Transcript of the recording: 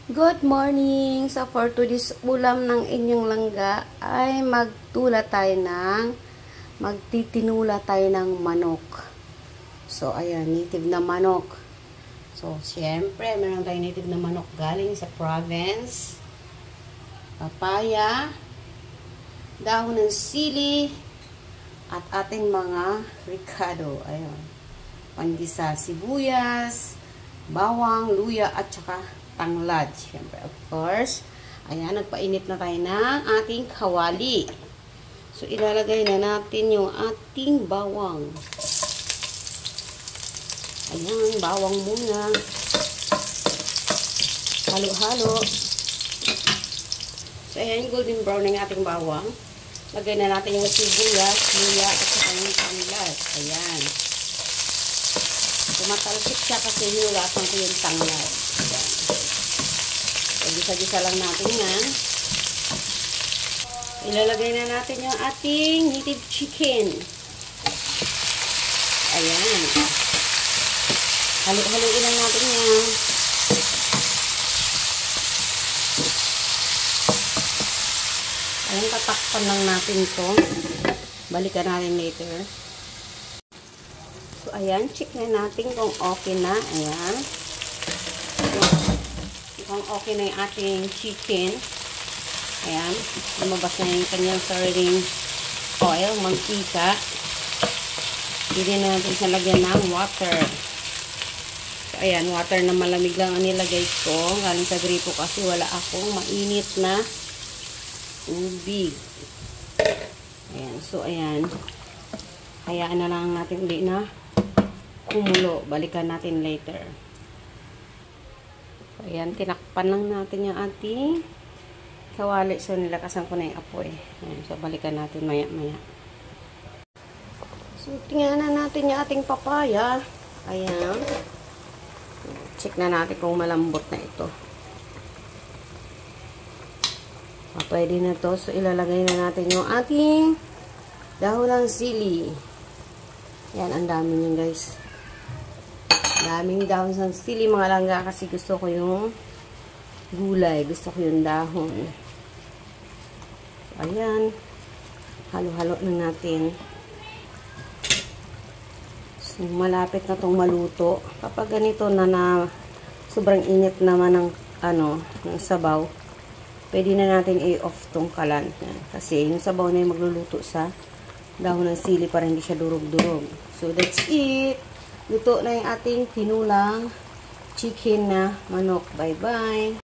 Good morning! So for today's ulam ng inyong langga ay magtitinula tayo ng manok. So ayan, native na manok. So syempre, meron tayong native na manok galing sa province. Papaya, dahon ng sili, at ating mga ricado. Ayan. Panggisa, sibuyas, bawang, luya, at saka tanglad. Siyempre, of course. Ayan, nagpainit na tayo ng ating kawali. So, ilalagay na natin yung ating bawang. Ayan, bawang muna. Halo-halo. So, ayan, golden brown ng ating bawang. Lagay na natin yung sibuyas, luya, at saka yung tanglad. Ayan. Tumatalsik siya kasi hinulasan ko yung tanglad. Ayan. So, gisa-gisa lang natin yan. Ilalagay na natin yung ating native chicken. Ayan. Halo-haloin lang natin yan. Ayan, tatakpan lang natin ito. Balikan natin later. So, ayan, check na natin kung okay na. Ayan. Kung okay na yung ating chicken. Ayan. Lumabas na yung kanyang sardine oil, mantika. Hindi na natin siya lagyan ng water. So, ayan, water na malamig lang ang nilagay ko. Galing sa gripo kasi wala akong mainit na tubig. Ayan. So, ayan. Hayaan na lang natin ulit na kumulo. Balikan natin later. So, ayan. Tinakpan lang natin yung ating kawali. So, nilakasan ko na yung apoy. Ayan. So, balikan natin maya-maya. So, tingnan na natin yung ating papaya. Ayan. Check na natin kung malambot na ito. Pwede na to. So, ilalagay na natin yung ating dahon ng sili. Yan, ang dami niyan, guys. Daming dahon ng sili, mga langga, kasi gusto ko yung gulay. Gusto ko yung dahon. So, ayan. Halo-halo na natin. So, malapit na tong maluto. Kapag ganito na sobrang init naman ng, ng sabaw, pwede na natin i-off tong kalan. Kasi yung sabaw na yung magluluto sa dahon ng sili para hindi siya durog-durog. So, that's it. Luto na yung ating tinulang chicken na manok. Bye-bye.